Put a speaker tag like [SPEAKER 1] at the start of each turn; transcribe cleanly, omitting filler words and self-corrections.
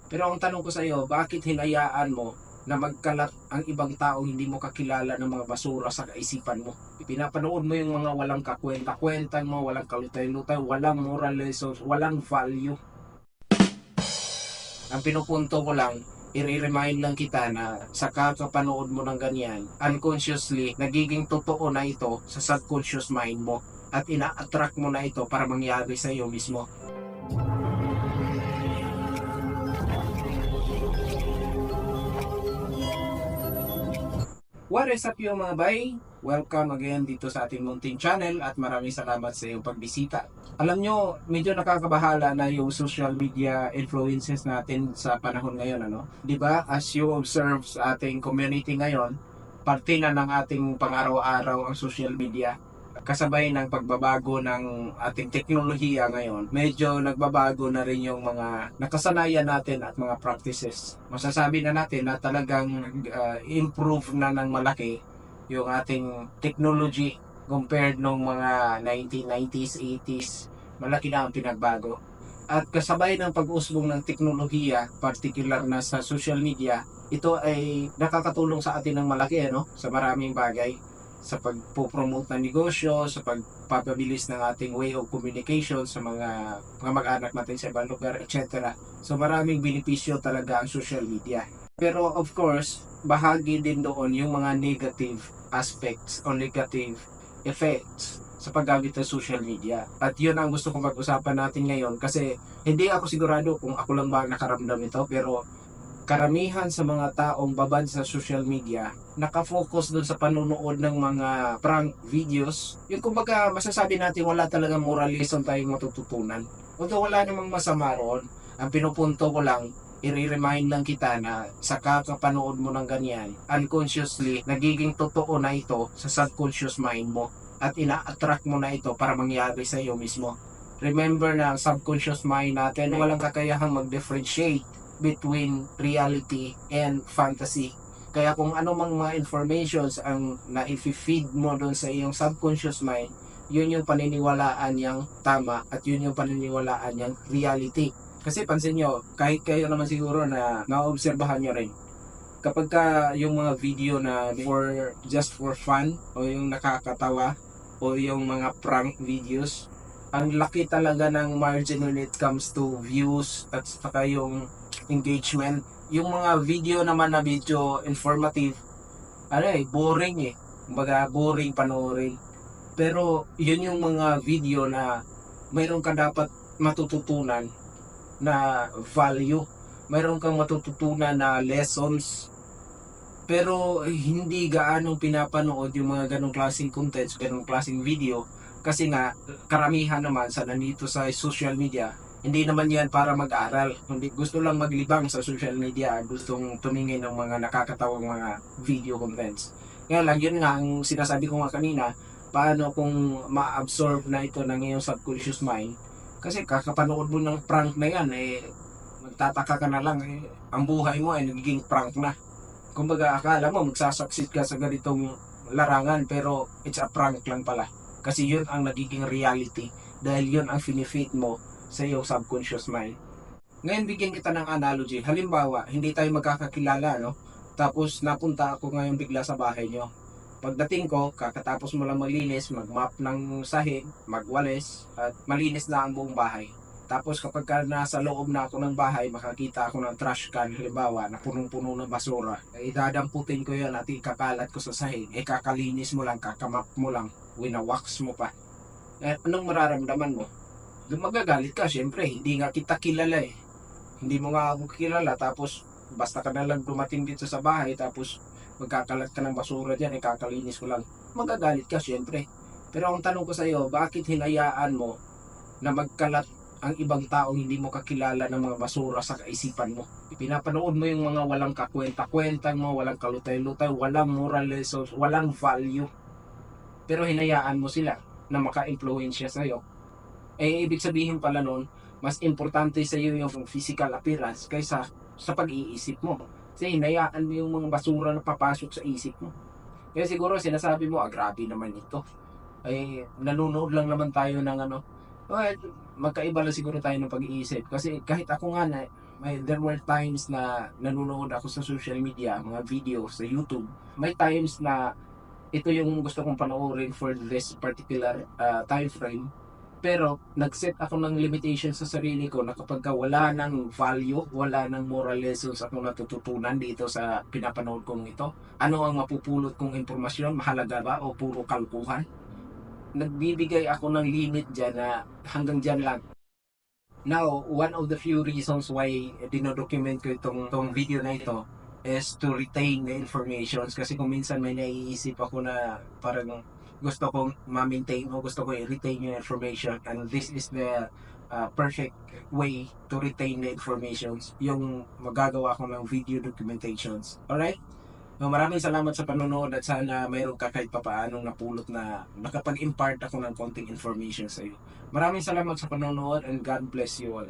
[SPEAKER 1] Pero ang tanong ko sa iyo, bakit hinayaan mo na magkalat ang ibang taong hindi mo kakilala ng mga basura sa kaisipan mo? Pinapanood mo yung mga walang kakwenta-kwentan mo, walang kalutay-lutay, walang moral lessons, walang value. Ang pinupunto ko lang, i-remind lang kita na sa kakapanood mo ng ganyan, unconsciously, nagiging totoo na ito sa subconscious mind mo at ina-attract mo na ito para mangyari sa iyo mismo. What is up yung mga bay? Welcome again dito sa ating munting channel at maraming salamat sa iyong pagbisita. Alam nyo, medyo nakakabahala na yung social media influences natin sa panahon ngayon, ano? 'Di ba? As you observe sa ating community ngayon, parte na ng ating pang-araw-araw ang social media. Kasabay ng pagbabago ng ating teknolohiya ngayon, medyo nagbabago na rin yung mga nakasanayan natin at mga practices. Masasabi na natin na talagang improve na ng malaki yung ating technology compared nung mga 1990s, 80s. Malaki na ang pinagbago. At kasabay ng pag-usbong ng teknolohiya, particular na sa social media, ito ay nakakatulong sa atin ng malaki, sa maraming bagay, sa pagpo-promote ng negosyo, sa pagpapabilis ng ating way of communication sa mga mag-anak natin sa ibang lugar, etc. So maraming benepisyo talaga ang social media. Pero of course, bahagi din doon yung mga negative aspects o negative effects sa paggamit ng social media. At yun ang gusto kong pag-usapan natin ngayon kasi hindi ako sigurado kung ako lang ba nakaramdam ito, pero karamihan sa mga taong babad sa social media nakafocus dun sa panunood ng mga prank videos. Yung kumbaga masasabi natin wala talagang moral lesson tayong matututunan. Although wala namang masama ron, ang pinupunto ko lang, i-remind lang kita na sa kakapanood mo ng ganyan, unconsciously, nagiging totoo na ito sa subconscious mind mo at ina-attract mo na ito para mangyari sa iyo mismo. Remember na ang subconscious mind natin walang kakayahang mag-differentiate between reality and fantasy. Kaya kung ano mang mga informations ang na-feed mo doon sa iyong subconscious mind, yun yung paniniwalaan niyang tama at yun yung paniniwalaan niyang reality. Kasi pansin nyo, kahit kayo naman siguro na naobserbahan nyo rin, kapag ka yung mga video na just for fun o yung nakakatawa o yung mga prank videos, ang laki talaga ng margin when it comes to views at saka yung engagement. Yung mga video naman na video informative, boring eh. Kumbaga boring panoorin. Pero yun yung mga video na mayroon ka dapat matututunan na value. Mayroon kang matututunan na lessons. Pero hindi gaanong pinapanood yung mga ganong klaseng contents, ganong klaseng video. Kasi nga, karamihan naman sa nandito sa social media, hindi naman yan para mag-aral. Hindi, gusto lang maglibang sa social media. Gustong tumingin ng mga nakakatawang mga video contents. Kaya lang, yun nga, ang sinasabi ko nga kanina, paano kung ma-absorb na ito ng iyong subconscious mind. Kasi kakapanood mo ng prank na yan, magtataka ka na lang, ang buhay mo ay nagiging prank na. Kumbaga, akala mo magsasucceed ka sa ganitong larangan, pero it's a prank lang pala. Kasi yun ang nagiging reality dahil yun ang finifeed mo sa iyong subconscious mind. Ngayon bigyan kita ng analogy. Halimbawa, hindi tayo magkakakilala, no? Tapos napunta ako ngayon bigla sa bahay nyo. Pagdating ko, kakatapos mo lang maglinis, mag-mop ng sahig, magwalis, at malinis na ang buong bahay. Tapos kapag nasa loob na ako ng bahay, makakita ako ng trash can, halimbawa, na punong-puno ng basura. Idadamputin ko yan at ikakalat ko sa sahig. Kakalinis mo lang, kakamap mo lang, winawax mo pa. Anong mararamdaman mo? Magagalit ka, syempre, hindi nga kita kilala eh. Hindi mo nga ako kilala, tapos basta ka na lang dumating dito sa bahay, tapos magkakalat ka ng basura dyan, kakalinis ko lang. Magagalit ka, syempre. Pero ang tanong ko sa iyo, bakit hinayaan mo na magkalat ang ibang taong hindi mo kakilala ng mga basura sa kaisipan mo? Pinapanood mo yung mga walang kakwenta-kwentan mo, walang kalutay-lutay, walang moral lessons, walang value. Pero hinayaan mo sila na maka-impluensya sa'yo. Ibig sabihin pala nun, mas importante sa iyo yung physical appearance kaysa sa pag-iisip mo. Kasi hinayaan mo yung mga basura na papasok sa isip mo. Kaya siguro sinasabi mo, grabe naman ito. Nanonood lang naman tayo ng magkaiba lang siguro tayo ng pag-iisip. Kasi kahit ako nga There were times na nanonood ako sa social media, mga video sa YouTube. May times na ito yung gusto kong panoorin for this particular time frame. Pero nag-set ako ng limitation sa sarili ko na kapag wala ng value, wala ng moral lessons akong natututunan dito sa pinapanood kong ito, ano ang mapupulot kong impormasyon, mahalaga ba o puro kalkuhan? Nagbibigay ako ng limit dyan na hanggang dyan lang. Now, one of the few reasons why dinodocument ko itong video na ito is to retain the informations kasi kung minsan may naiisip ako na parang gusto kong ma-maintain o gusto ko i-retain yung information, and this is the perfect way to retain the informations, yung magagawa ko ng video documentations. Alright? No, maraming salamat sa panonood at sana mayroon ka kahit papaanong napulot na nakapag-impart ako ng konting information sa iyo. Maraming salamat sa panonood and God bless you all.